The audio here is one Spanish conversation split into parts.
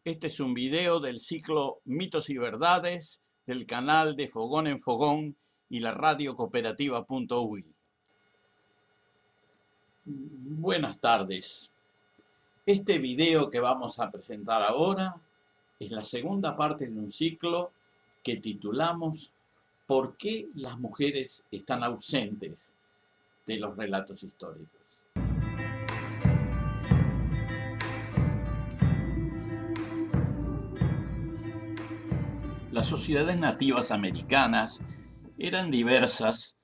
Este es un video del ciclo Mitos y Verdades del canal de Fogón en Fogón y la radio cooperativa.uy. Buenas tardes. Este video que vamos a presentar ahora es la segunda parte de un ciclo que titulamos ¿Por qué las mujeres están ausentes de los relatos históricos? Las sociedades nativas americanas eran diversas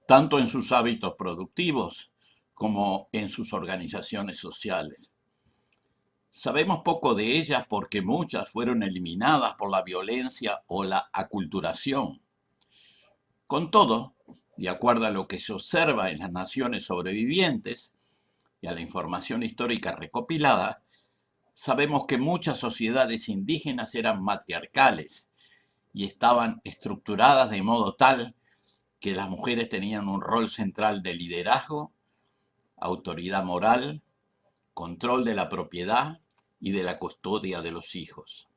tanto en sus hábitos productivos como en sus organizaciones sociales. Sabemos poco de ellas porque muchas fueron eliminadas por la violencia o la aculturación. Con todo, de acuerdo a lo que se observa en las naciones sobrevivientes y a la información histórica recopilada, sabemos que muchas sociedades indígenas eran matriarcales y estaban estructuradas de modo tal que las mujeres tenían un rol central de liderazgo, autoridad moral, control de la propiedad y de la custodia de los hijos.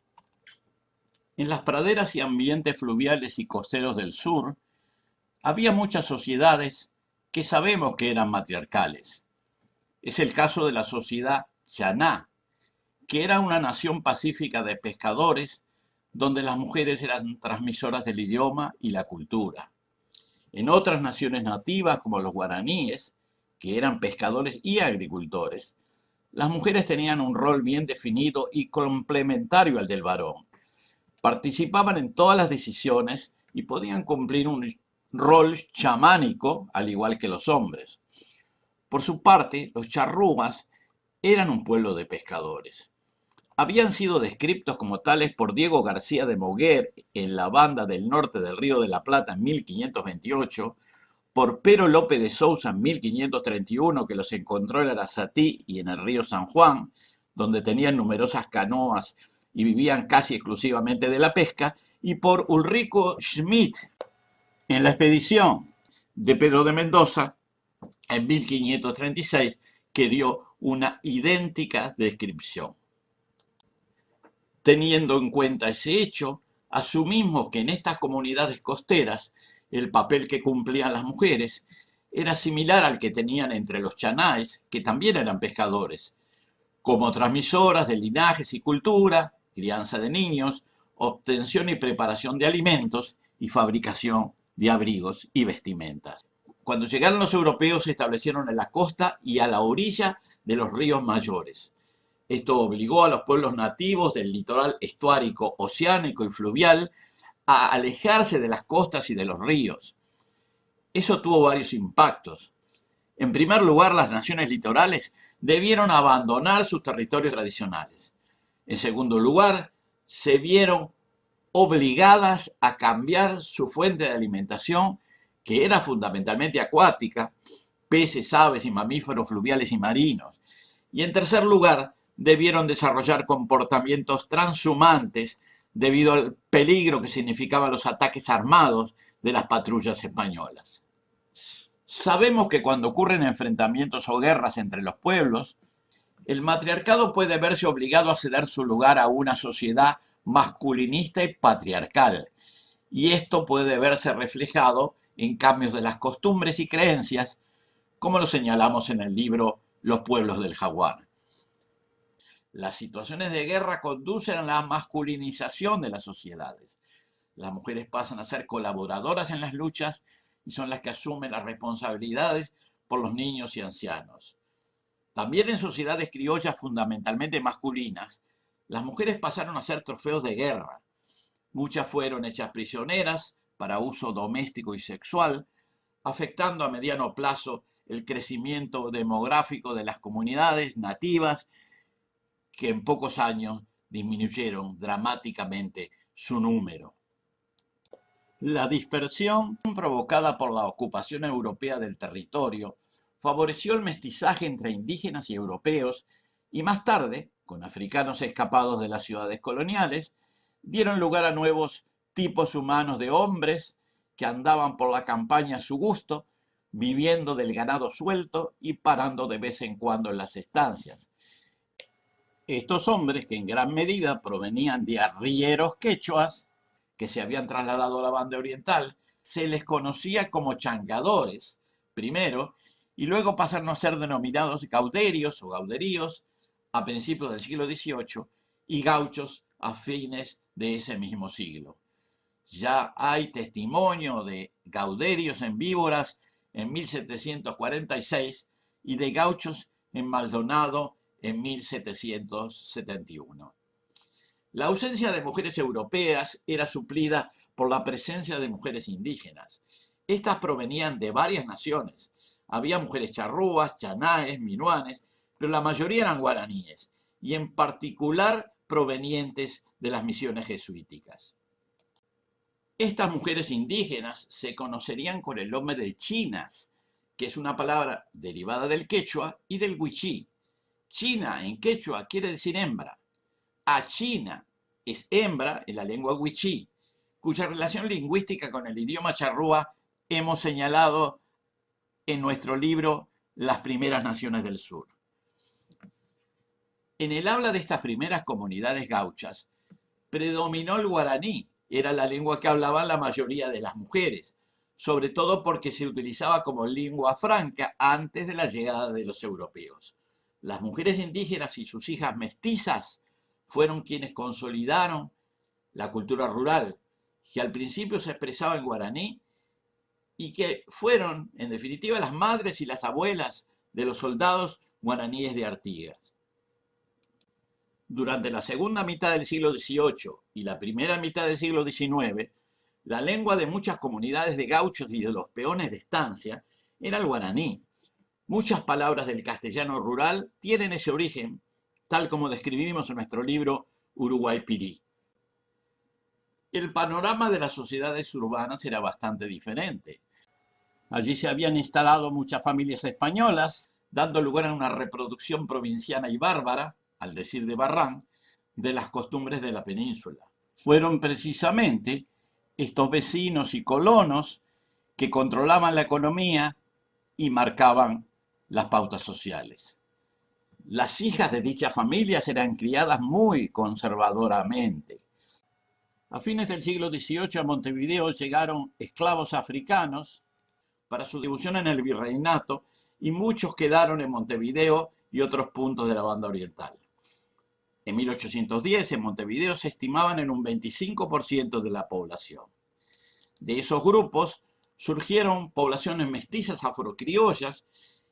En las praderas y ambientes fluviales y costeros del sur, había muchas sociedades que sabemos que eran matriarcales. Es el caso de la sociedad Chaná, que era una nación pacífica de pescadores donde las mujeres eran transmisoras del idioma y la cultura. En otras naciones nativas, como los guaraníes, que eran pescadores y agricultores, las mujeres tenían un rol bien definido y complementario al del varón. Participaban en todas las decisiones y podían cumplir un rol chamánico, al igual que los hombres. Por su parte, los charrúas eran un pueblo de pescadores. Habían sido descritos como tales por Diego García de Moguer en la banda del norte del Río de la Plata en 1528, por Pero López de Sousa en 1531, que los encontró en Arasatí y en el río San Juan, donde tenían numerosas canoas y vivían casi exclusivamente de la pesca, y por Ulrico Schmidt en la expedición de Pedro de Mendoza en 1536, que dio una idéntica descripción. Teniendo en cuenta ese hecho, asumimos que en estas comunidades costeras el papel que cumplían las mujeres era similar al que tenían entre los chanáes, que también eran pescadores, como transmisoras de linajes y cultura, crianza de niños, obtención y preparación de alimentos y fabricación de abrigos y vestimentas. Cuando llegaron los europeos se establecieron en la costa y a la orilla de los ríos mayores. Esto obligó a los pueblos nativos del litoral estuárico, oceánico y fluvial a alejarse de las costas y de los ríos. Eso tuvo varios impactos. En primer lugar, las naciones litorales debieron abandonar sus territorios tradicionales. En segundo lugar, se vieron obligadas a cambiar su fuente de alimentación, que era fundamentalmente acuática, peces, aves y mamíferos fluviales y marinos. Y en tercer lugar, debieron desarrollar comportamientos transhumantes debido al peligro que significaban los ataques armados de las patrullas españolas. Sabemos que cuando ocurren enfrentamientos o guerras entre los pueblos, el matriarcado puede verse obligado a ceder su lugar a una sociedad masculinista y patriarcal, y esto puede verse reflejado en cambios de las costumbres y creencias, como lo señalamos en el libro Los pueblos del jaguar. Las situaciones de guerra conducen a la masculinización de las sociedades. Las mujeres pasan a ser colaboradoras en las luchas y son las que asumen las responsabilidades por los niños y ancianos. También en sociedades criollas fundamentalmente masculinas, las mujeres pasaron a ser trofeos de guerra. Muchas fueron hechas prisioneras para uso doméstico y sexual, afectando a mediano plazo el crecimiento demográfico de las comunidades nativas, que en pocos años disminuyeron dramáticamente su número. La dispersión provocada por la ocupación europea del territorio favoreció el mestizaje entre indígenas y europeos y más tarde, con africanos escapados de las ciudades coloniales, dieron lugar a nuevos tipos humanos de hombres que andaban por la campaña a su gusto, viviendo del ganado suelto y parando de vez en cuando en las estancias. Estos hombres, que en gran medida provenían de arrieros quechuas, que se habían trasladado a la banda oriental, se les conocía como changadores, primero, y luego pasaron a ser denominados gauderios o gauderíos a principios del siglo XVIII y gauchos a fines de ese mismo siglo. Ya hay testimonio de gauderios en Víboras en 1746 y de gauchos en Maldonado en 1771. La ausencia de mujeres europeas era suplida por la presencia de mujeres indígenas. Estas provenían de varias naciones. Había mujeres charrúas, chanaes, minuanes, pero la mayoría eran guaraníes, y en particular provenientes de las misiones jesuíticas. Estas mujeres indígenas se conocerían con el nombre de chinas, que es una palabra derivada del quechua y del huichí. China en quechua quiere decir hembra. Achina es hembra en la lengua huichí, cuya relación lingüística con el idioma charrúa hemos señalado en nuestro libro Las primeras naciones del sur. En el habla de estas primeras comunidades gauchas predominó el guaraní, era la lengua que hablaban la mayoría de las mujeres, sobre todo porque se utilizaba como lengua franca antes de la llegada de los europeos. Las mujeres indígenas y sus hijas mestizas fueron quienes consolidaron la cultura rural, que al principio se expresaba en guaraní y que fueron, en definitiva, las madres y las abuelas de los soldados guaraníes de Artigas. Durante la segunda mitad del siglo XVIII y la primera mitad del siglo XIX, la lengua de muchas comunidades de gauchos y de los peones de estancia era el guaraní. Muchas palabras del castellano rural tienen ese origen, tal como describimos en nuestro libro Uruguay-Pirí. El panorama de las sociedades urbanas era bastante diferente. Allí se habían instalado muchas familias españolas, dando lugar a una reproducción provinciana y bárbara, al decir de Barrán, de las costumbres de la península. Fueron precisamente estos vecinos y colonos que controlaban la economía y marcaban las pautas sociales. Las hijas de dichas familias eran criadas muy conservadoramente. A fines del siglo XVIII a Montevideo llegaron esclavos africanos para su distribución en el virreinato y muchos quedaron en Montevideo y otros puntos de la banda oriental. En 1810 en Montevideo se estimaban en un 25% de la población. De esos grupos surgieron poblaciones mestizas afrocriollas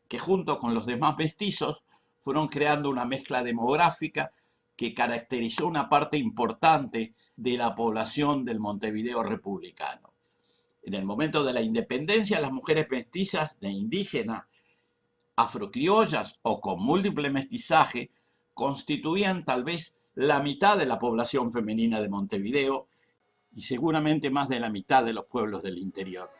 que junto con los demás mestizos fueron creando una mezcla demográfica que caracterizó una parte importante de la población del Montevideo republicano. En el momento de la independencia, las mujeres mestizas de indígena, afrocriollas o con múltiple mestizaje constituían tal vez la mitad de la población femenina de Montevideo y seguramente más de la mitad de los pueblos del interior.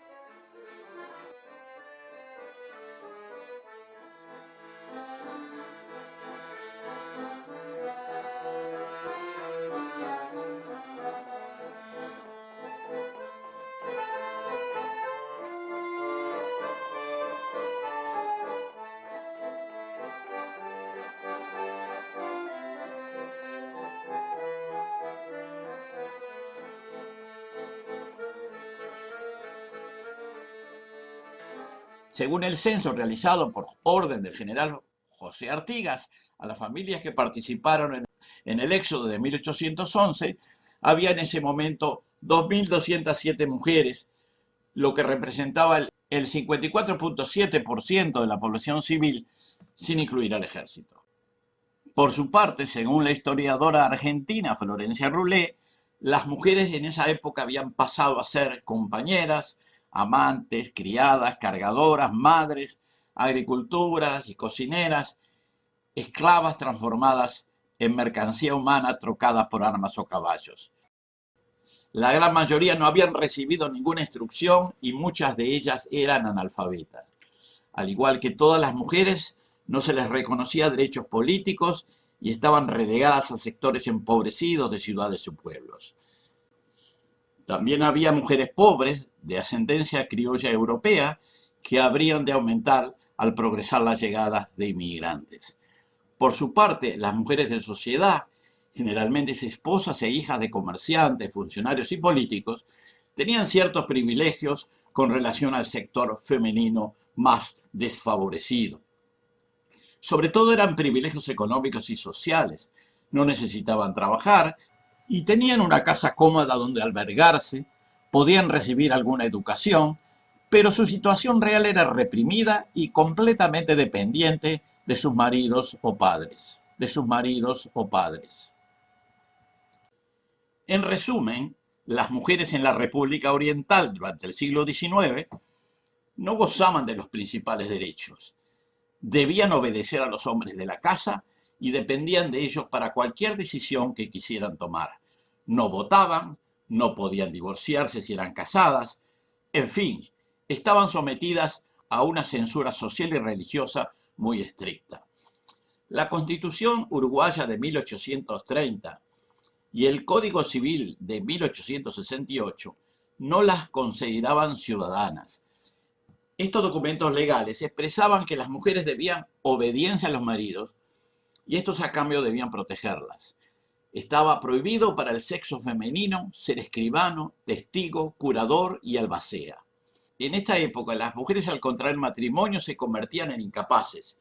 Según el censo realizado por orden del general José Artigas, a las familias que participaron en el éxodo de 1811, había en ese momento 2.207 mujeres, lo que representaba el 54.7% de la población civil, sin incluir al ejército. Por su parte, según la historiadora argentina Florencia Rulé, las mujeres en esa época habían pasado a ser compañeras, amantes, criadas, cargadoras, madres, agricultoras y cocineras, esclavas transformadas en mercancía humana trocada por armas o caballos. La gran mayoría no habían recibido ninguna instrucción y muchas de ellas eran analfabetas. Al igual que todas las mujeres, no se les reconocía derechos políticos y estaban relegadas a sectores empobrecidos de ciudades y pueblos. También había mujeres pobres de ascendencia criolla europea que habrían de aumentar al progresar la llegada de inmigrantes. Por su parte, las mujeres de sociedad, generalmente esposas e hijas de comerciantes, funcionarios y políticos, tenían ciertos privilegios con relación al sector femenino más desfavorecido. Sobre todo eran privilegios económicos y sociales. No necesitaban trabajar y tenían una casa cómoda donde albergarse, podían recibir alguna educación, pero su situación real era reprimida y completamente dependiente de sus maridos o padres. En resumen, las mujeres en la República Oriental durante el siglo XIX no gozaban de los principales derechos. Debían obedecer a los hombres de la casa y dependían de ellos para cualquier decisión que quisieran tomar. No votaban, no podían divorciarse si eran casadas, en fin, estaban sometidas a una censura social y religiosa muy estricta. La Constitución uruguaya de 1830 y el Código Civil de 1868 no las consideraban ciudadanas. Estos documentos legales expresaban que las mujeres debían obediencia a los maridos y estos a cambio debían protegerlas. Estaba prohibido para el sexo femenino ser escribano, testigo, curador y albacea. En esta época las mujeres al contraer matrimonio se convertían en incapaces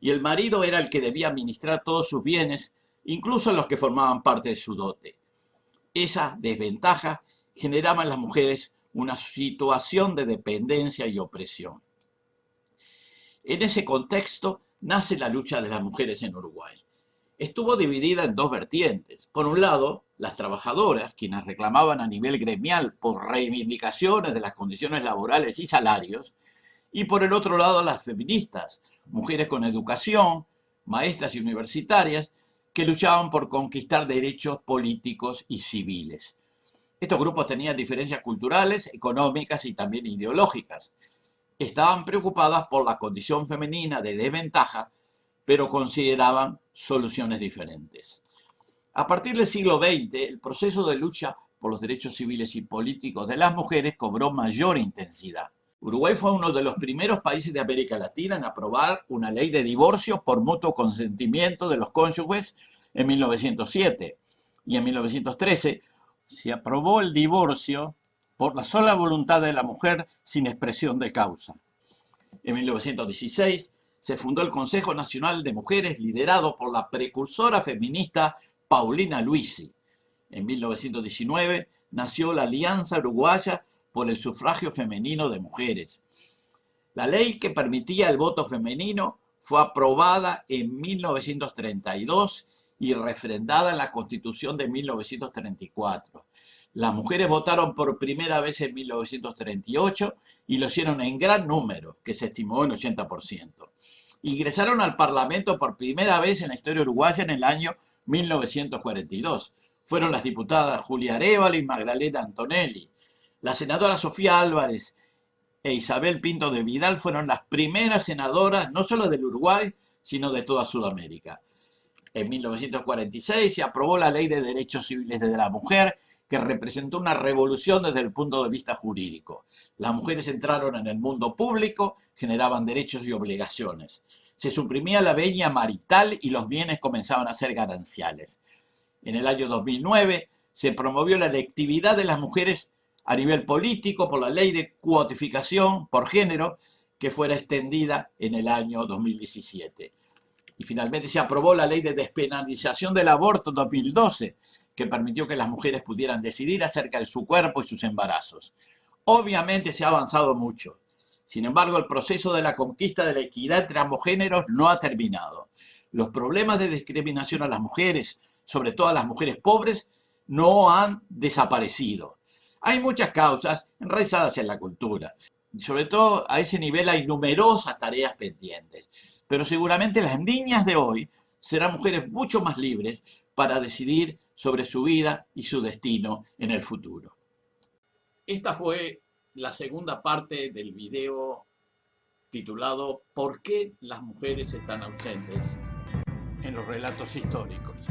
y el marido era el que debía administrar todos sus bienes, incluso los que formaban parte de su dote. Esa desventaja generaba en las mujeres una situación de dependencia y opresión. En ese contexto nace la lucha de las mujeres en Uruguay. Estuvo dividida en dos vertientes. Por un lado, las trabajadoras, quienes reclamaban a nivel gremial por reivindicaciones de las condiciones laborales y salarios, y por el otro lado, las feministas, mujeres con educación, maestras y universitarias, que luchaban por conquistar derechos políticos y civiles. Estos grupos tenían diferencias culturales, económicas y también ideológicas. Estaban preocupadas por la condición femenina de desventaja, pero consideraban soluciones diferentes. A partir del siglo XX, el proceso de lucha por los derechos civiles y políticos de las mujeres cobró mayor intensidad. Uruguay fue uno de los primeros países de América Latina en aprobar una ley de divorcio por mutuo consentimiento de los cónyuges en 1907 y en 1913 se aprobó el divorcio por la sola voluntad de la mujer sin expresión de causa. En 1916 se fundó el Consejo Nacional de Mujeres liderado por la precursora feminista Paulina Luisi. En 1919 nació la Alianza Uruguaya por el Sufragio Femenino de Mujeres. La ley que permitía el voto femenino fue aprobada en 1932 y refrendada en la Constitución de 1934. Las mujeres votaron por primera vez en 1938 y lo hicieron en gran número, que se estimó en 80%. Ingresaron al Parlamento por primera vez en la historia uruguaya en el año 1942. Fueron las diputadas Julia Arévalo y Magdalena Antonelli. La senadora Sofía Álvarez e Isabel Pinto de Vidal fueron las primeras senadoras no solo del Uruguay, sino de toda Sudamérica. En 1946 se aprobó la Ley de Derechos Civiles de la Mujer, que representó una revolución desde el punto de vista jurídico. Las mujeres entraron en el mundo público, generaban derechos y obligaciones. Se suprimía la venia marital y los bienes comenzaban a ser gananciales. En el año 2009 se promovió la electividad de las mujeres a nivel político por la ley de cuotificación por género que fuera extendida en el año 2017. Y finalmente se aprobó la ley de despenalización del aborto en 2012, que permitió que las mujeres pudieran decidir acerca de su cuerpo y sus embarazos. Obviamente se ha avanzado mucho. Sin embargo, el proceso de la conquista de la equidad entre ambos géneros no ha terminado. Los problemas de discriminación a las mujeres, sobre todo a las mujeres pobres, no han desaparecido. Hay muchas causas enraizadas en la cultura. Sobre todo a ese nivel hay numerosas tareas pendientes. Pero seguramente las niñas de hoy serán mujeres mucho más libres para decidir sobre su vida y su destino en el futuro. Esta fue la segunda parte del video titulado ¿Por qué las mujeres están ausentes en los relatos históricos?